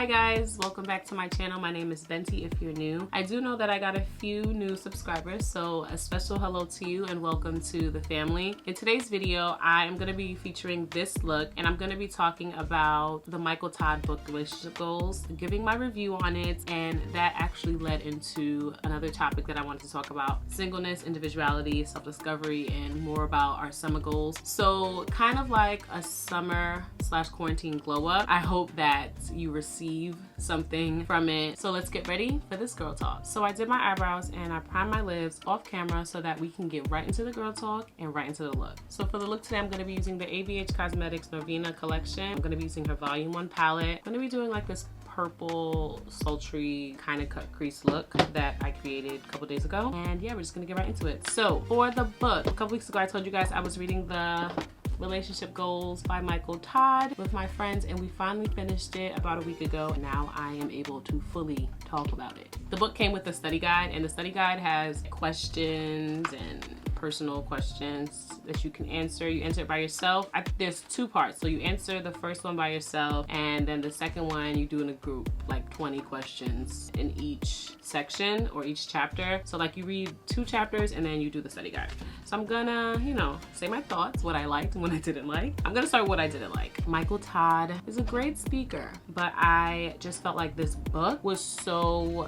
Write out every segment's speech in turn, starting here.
Hi guys, welcome back to my channel. My name is Benti if you're new. I do know that I got a few new subscribers, so a special hello to you and welcome to the family. In today's video, I am going to be featuring this look and I'm going to be talking about the Michael Todd book, Relationship Goals, giving my review on it, and that actually led into another topic that I wanted to talk about: singleness, individuality, self-discovery, and more about our summer goals. So kind of like a summer/quarantine glow up. I hope that you receive something from it. So let's get ready for this girl talk. So I did my eyebrows and I primed my lips off camera so that we can get right into the girl talk and right into the look. So for the look today, I'm going to be using the ABH Cosmetics Novena collection. I'm going to be using her Volume 1 palette. I'm going to be doing like this purple, sultry kind of cut crease look that I created a couple days ago. And yeah, we're just going to get right into it. So for the book, a couple weeks ago I told you guys I was reading the Relationship Goals by Michael Todd with my friends, and we finally finished it about a week ago, and now I am able to fully talk about it. The book came with a study guide, and the study guide has questions and personal questions that you can answer. You answer it by yourself. There's two parts. So you answer the first one by yourself, and then the second one you do in a group, like 20 questions in each section or each chapter. So like you read 2 chapters and then you do the study guide. So I'm gonna, say my thoughts, what I liked and what I didn't like. I'm gonna start with what I didn't like. Michael Todd is a great speaker, but I just felt like this book was so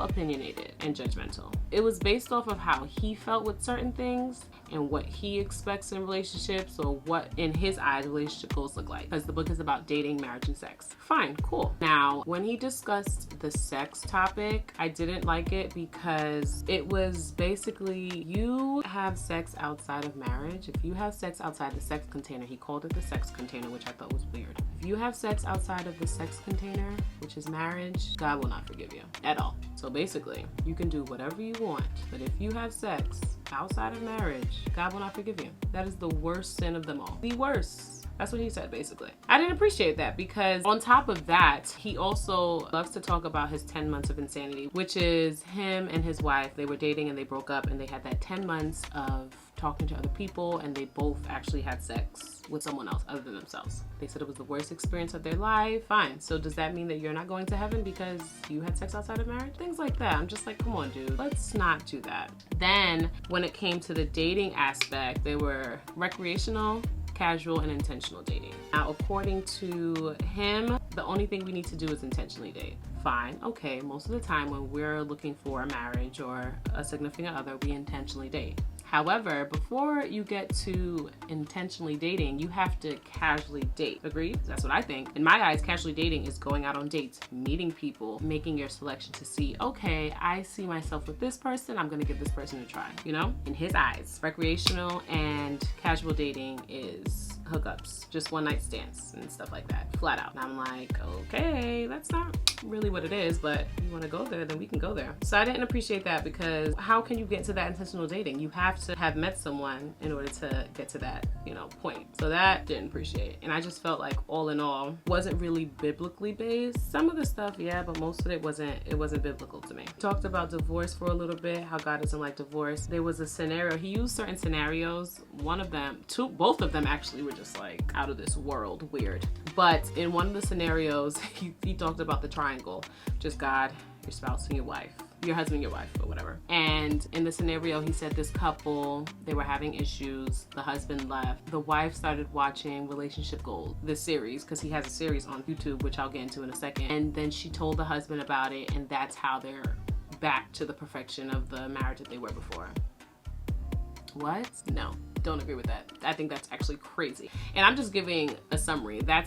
opinionated and judgmental. It was based off of how he felt with certain things and what he expects in relationships, or what in his eyes relationship goals look like, because the book is about dating, marriage, and sex. Fine, cool. Now when he discussed the sex topic, I didn't like it because it was basically, you have sex outside of marriage. If you have sex outside the sex container, he called it the sex container, which I thought was weird. If you have sex outside of the sex container, which is marriage, God will not forgive you at all. So basically, you can do whatever you want, but if you have sex outside of marriage, God will not forgive you. That is the worst sin of them all. The worst. That's what he said, basically. I didn't appreciate that because on top of that, he also loves to talk about his 10 months of insanity, which is him and his wife. They were dating and they broke up, and they had that 10 months of talking to other people, and they both actually had sex with someone else other than themselves. They said it was the worst experience of their life. Fine. So does that mean that you're not going to heaven because you had sex outside of marriage? Things like that. I'm just like, come on, dude. Let's not do that. Then when it came to the dating aspect, they were recreational, casual, and intentional dating. Now, according to him, the only thing we need to do is intentionally date. Fine, okay, most of the time when we're looking for a marriage or a significant other, we intentionally date. However, before you get to intentionally dating, you have to casually date. Agreed? That's what I think. In my eyes, casually dating is going out on dates, meeting people, making your selection to see, okay, I see myself with this person, I'm gonna give this person a try, In his eyes, recreational and casual dating is hookups, just one night stands and stuff like that, flat out. And I'm like, okay, that's not really what it is, but if you want to go there, then we can go there. So I didn't appreciate that, because how can you get into that intentional dating? You have to have met someone in order to get to that, point. So that didn't appreciate. And I just felt like all in all, wasn't really biblically based. Some of the stuff, yeah, but most of it wasn't biblical to me. Talked about divorce for a little bit, how God doesn't like divorce. There was a scenario, he used certain scenarios. Both of them actually were just like out of this world weird. But in one of the scenarios, he talked about the triangle, just God, your spouse, and your wife. Your husband, your wife, or whatever. And in the scenario, he said this couple, they were having issues. The husband left. The wife started watching Relationship Goals, this series, because he has a series on YouTube, which I'll get into in a second. And then she told the husband about it, and that's how they're back to the perfection of the marriage that they were before. What? No. Don't agree with that. I think that's actually crazy. And I'm just giving a summary. I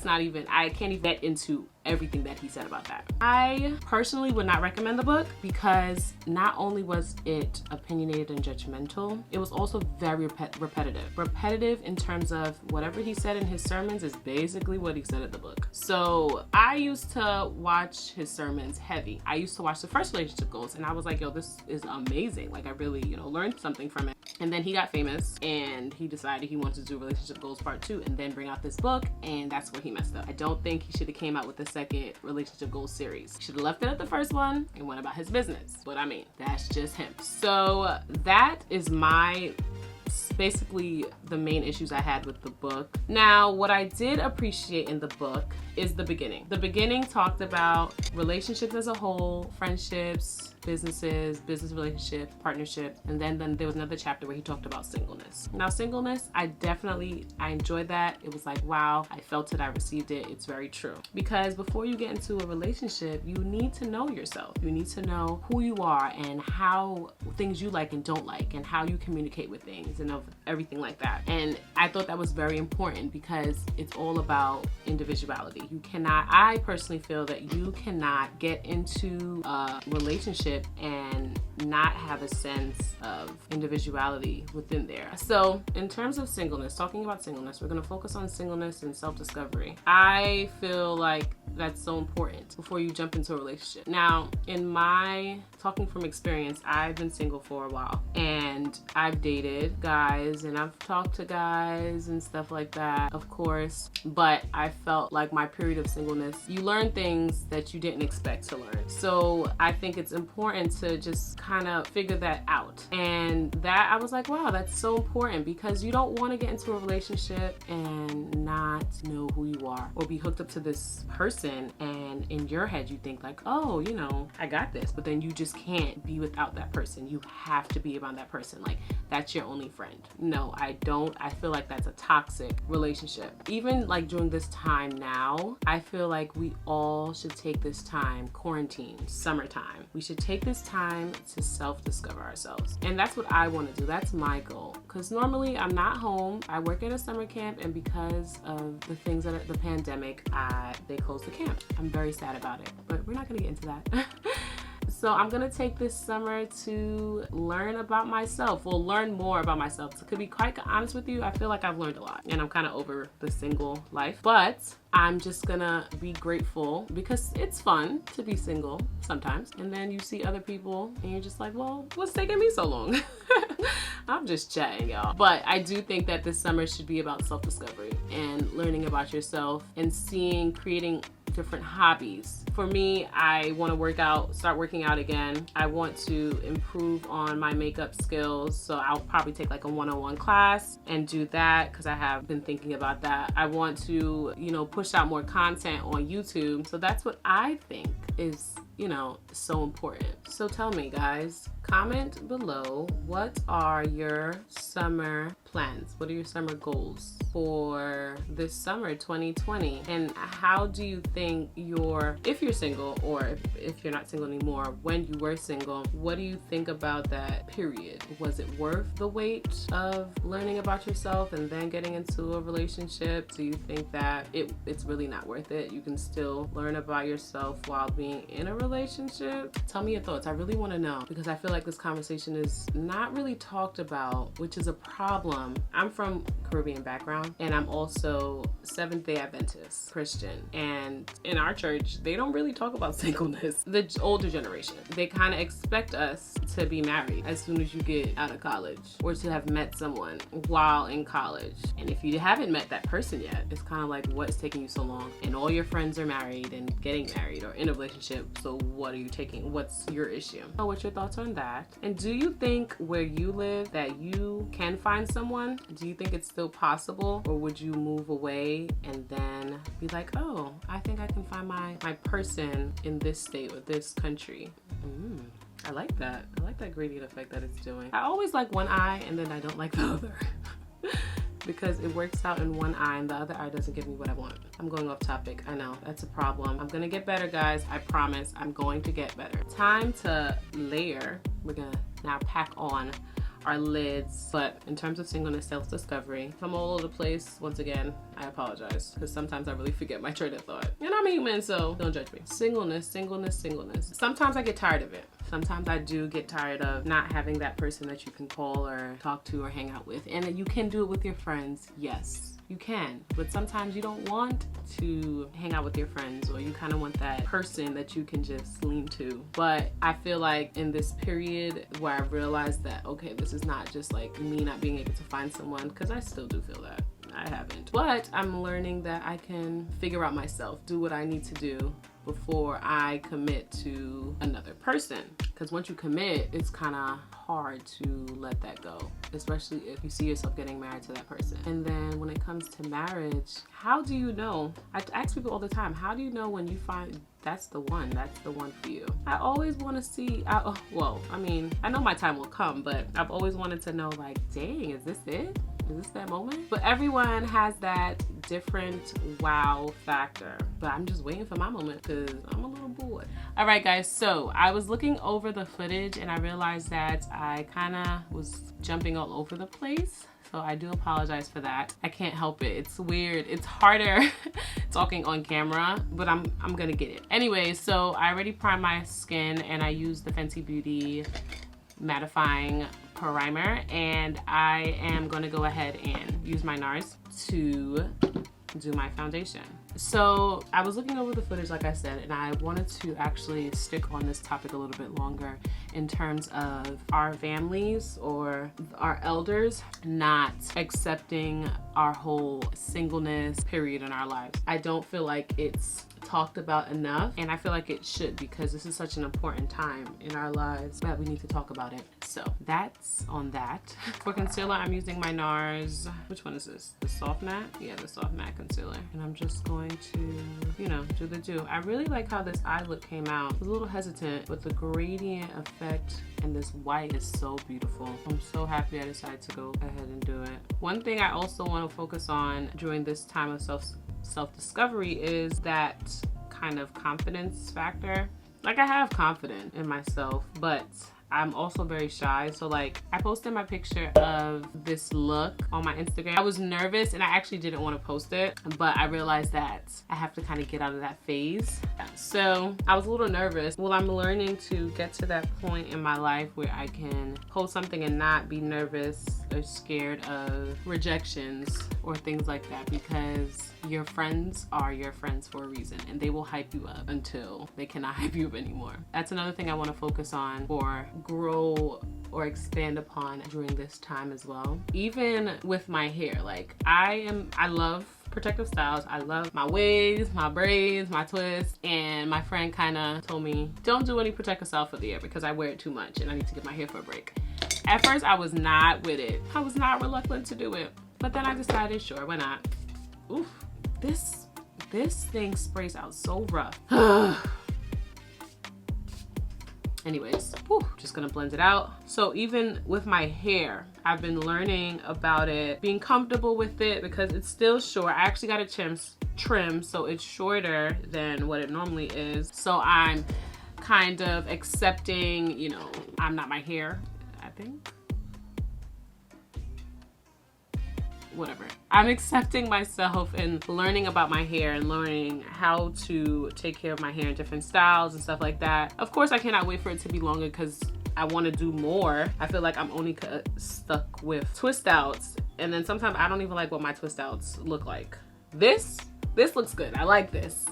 can't even get into everything that he said about that. I personally would not recommend the book because not only was it opinionated and judgmental, it was also very repetitive. Repetitive in terms of whatever he said in his sermons is basically what he said in the book. So I used to watch his sermons heavy. I used to watch the first Relationship Goals and I was like, yo, this is amazing. Like I really, learned something from it. And then he got famous and he decided he wanted to do Relationship Goals Part 2 and then bring out this book, and that's where he messed up. I don't think he should have came out with the second Relationship Goals series. He should have left it at the first one and went about his business. But I mean, that's just him. So that is my that's basically the main issues I had with the book. Now, what I did appreciate in the book is the beginning. The beginning talked about relationships as a whole, friendships, businesses, business relationships, partnerships, and then there was another chapter where he talked about singleness. Now, singleness, I enjoyed that. It was like, wow, I felt it, I received it. It's very true. Because before you get into a relationship, you need to know yourself. You need to know who you are and how things you like and don't like, and how you communicate with things and everything like that. And I thought that was very important because it's all about individuality. I personally feel that you cannot get into a relationship and not have a sense of individuality within there. So in terms of singleness, talking about singleness, we're going to focus on singleness and self-discovery. I feel like that's so important before you jump into a relationship. Now, in my talking from experience, I've been single for a while, and I've dated guys and I've talked to guys and stuff like that, of course, but I felt like my period of singleness, you learn things that you didn't expect to learn. So I think it's important to just kind of figure that out. And that I was like, wow, that's so important, because you don't want to get into a relationship and not know who you are, or be hooked up to this person and in your head you think like, oh, you know, I got this, but then you just can't be without that person. You have to be around that person. Like, that's your only friend. No, I don't. I feel like that's a toxic relationship. Even like during this time now, I feel like we all should take this time, quarantine, summertime. We should take this time to self-discover ourselves. And that's what I want to do. That's my goal. Because normally I'm not home. I work at a summer camp, and because of the things that are the pandemic, they closed the camp. I'm very sad about it, but we're not going to get into that. So I'm going to take this summer to learn about myself. Well, learn more about myself. To be quite honest with you, I feel like I've learned a lot, and I'm kind of over the single life. But I'm just gonna be grateful, because it's fun to be single sometimes. And then you see other people and you're just like, well, what's taking me so long? I'm just chatting, y'all. But I do think that this summer should be about self-discovery and learning about yourself and creating different hobbies. For me, I want to start working out again. I want to improve on my makeup skills. So I'll probably take like a one-on-one class and do that, because I have been thinking about that. I want to, push out more content on YouTube. So that's what I think is, so important. So tell me, guys, comment below, what are your summer plans? What are your summer goals for this summer 2020? And how do you think if you're single, or if you're not single anymore, when you were single, what do you think about that period? Was it worth the wait of learning about yourself and then getting into a relationship? Do you think that it's really not worth it? You can still learn about yourself while being in a relationship? Tell me your thoughts. I really want to know, because I feel like this conversation is not really talked about, which is a problem. I'm from Caribbean background, and I'm also Seventh-day Adventist Christian, and in our church they don't really talk about singleness. The older generation, they kind of expect us to be married as soon as you get out of college, or to have met someone while in college. And if you haven't met that person yet, it's kind of like, what's taking you so long? And all your friends are married and getting married or in a relationship, so what's your issue? Oh, what's your thoughts on that? And do you think where you live that you can find someone? Do you think it's still possible, or would you move away and then be like, oh, I think I can find my person in this state or this country? I like that. I like that gradient effect that it's doing. I always like one eye and then I don't like the other. Because it works out in one eye and the other eye doesn't give me what I want. I'm going off topic. I know, that's a problem. I'm gonna get better, guys. I promise I'm going to get better. Time to layer. We're gonna now pack on our lids. But in terms of singleness, self-discovery, if I'm all over the place, once again, I apologize, because sometimes I really forget my train of thought. And I'm a human, so don't judge me. Singleness. Sometimes I get tired of it. Sometimes I do get tired of not having that person that you can call or talk to or hang out with. And you can do it with your friends, yes. You can, but sometimes you don't want to hang out with your friends, or you kind of want that person that you can just lean to. But I feel like in this period where I realized that, okay, this is not just like me not being able to find someone, because I still do feel that. I haven't. But I'm learning that I can figure out myself, do what I need to do before I commit to another person. Because once you commit, it's kind of hard to let that go, especially if you see yourself getting married to that person. And then when it comes to marriage, how do you know? I ask people all the time, how do you know when you find that's the one for you? I always want to see, I know my time will come, but I've always wanted to know, like, dang, is this it? Is this that moment? But everyone has that different wow factor. But I'm just waiting for my moment because I'm a little bored. All right, guys, so I was looking over the footage and I realized that I kind of was jumping all over the place. So I do apologize for that. I can't help it. It's weird. It's harder talking on camera, but I'm gonna get it. Anyway, so I already primed my skin and I used the Fenty Beauty mattifying primer, and I am going to go ahead and use my NARS to do my foundation. So I was looking over the footage, like I said, and I wanted to actually stick on this topic a little bit longer in terms of our families or our elders not accepting our whole singleness period in our lives. I don't feel like it's talked about enough, and I feel like it should, because this is such an important time in our lives that we need to talk about it. So that's on that. For concealer, I'm using my NARS. Which one is this? The soft matte? Yeah, the soft matte concealer. And I'm just going to, you know, do the do. I really like how this eye look came out. I was a little hesitant, but the gradient effect and this white is so beautiful. I'm so happy I decided to go ahead and do it. One thing I also want to focus on during this time of self-discovery is that kind of confidence factor. Like, I have confidence in myself, but I'm also very shy. So like, I posted my picture of this look on my Instagram. I was nervous and I actually didn't want to post it, but I realized that I have to kind of get out of that phase. So I was a little nervous. Well, I'm learning to get to that point in my life where I can post something and not be nervous or scared of rejections or things like that, because your friends are your friends for a reason, and they will hype you up until they cannot hype you up anymore. That's another thing I want to focus on or grow or expand upon during this time as well. Even with my hair, like I love protective styles. I love my wigs, my braids, my twists, and my friend kind of told me, don't do any protective style for the hair because I wear it too much and I need to give my hair for a break. At first, I was not with it. I was not reluctant to do it, but then I decided, sure, why not? Oof, this thing sprays out so rough. Anyways, just gonna blend it out. So even with my hair, I've been learning about it, being comfortable with it because it's still short. I actually got a trim, so it's shorter than what it normally is. So I'm kind of accepting, you know, I'm not my hair, I think. Whatever. I'm accepting myself and learning about my hair and learning how to take care of my hair in different styles and stuff like that. Of course, I cannot wait for it to be longer because I want to do more. I feel like I'm only stuck with twist outs, and then sometimes I don't even like what my twist outs look like. This looks good. I like this.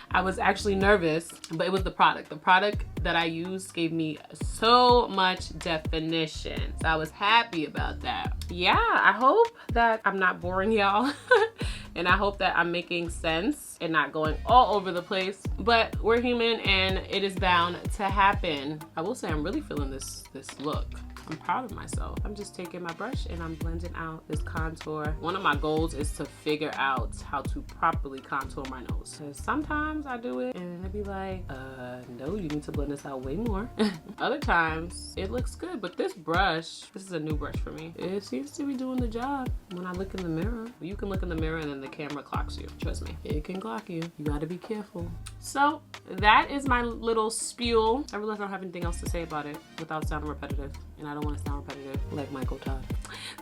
I was actually nervous, but it was the product. The product that I used gave me so much definition. So I was happy about that. Yeah, I hope that I'm not boring y'all. And I hope that I'm making sense and not going all over the place. But we're human and it is bound to happen. I will say I'm really feeling this look. I'm proud of myself. I'm just taking my brush and I'm blending out this contour. One of my goals is to figure out how to properly contour my nose. Because sometimes I do it and it'd be like, no, you need to blend this out way more. Other times it looks good, but this brush, this is a new brush for me. It seems to be doing the job when I look in the mirror. You can look in the mirror and then the camera clocks you. Trust me, it can clock you. You gotta be careful. So that is my little spiel. I realize I don't have anything else to say about it without sounding repetitive. And I don't want to sound repetitive like Michael Todd.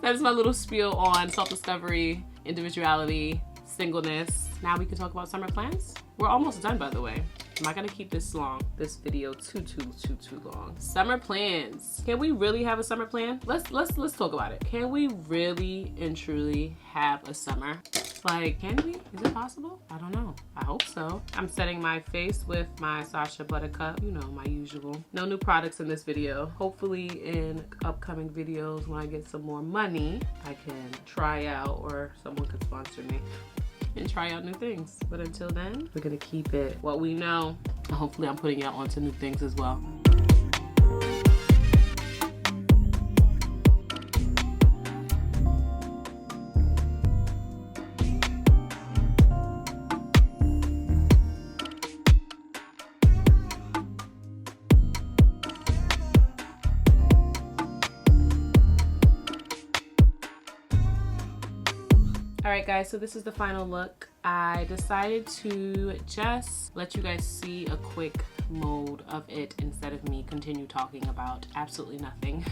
That is my little spiel on self-discovery, individuality, singleness. Now we can talk about summer plans. We're almost done, by the way. I'm not gonna keep this video too long. Summer plans. Can we really have a summer plan? Let's talk about it. Can we really and truly have a summer? Like, can we? Is it possible? I don't know. I hope so. I'm setting my face with my Sasha Buttercup. You know, my usual. No new products in this video. Hopefully in upcoming videos when I get some more money, I can try out, or someone could sponsor me and try out new things. But until then, we're gonna keep it what we know. Hopefully I'm putting y'all onto new things as well. All right, guys, so this is the final look. I decided to just let you guys see a quick mode of it instead of me continue talking about absolutely nothing.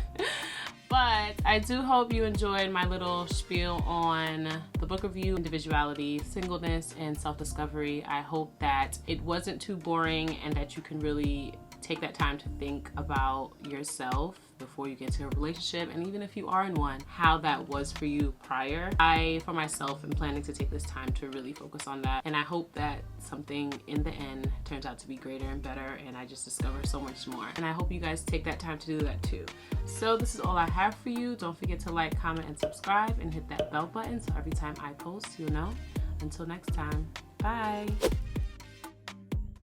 But I do hope you enjoyed my little spiel on the book review, individuality, singleness, and self-discovery. I hope that it wasn't too boring and that you can really take that time to think about yourself before you get into a relationship, and even if you are in one, how that was for you prior. I, for myself, am planning to take this time to really focus on that, and I hope that something in the end turns out to be greater and better, and I just discover so much more. And I hope you guys take that time to do that too. So this is all I have for you. Don't forget to like, comment, and subscribe, and hit that bell button so every time I post, you'll know. Until next time, bye.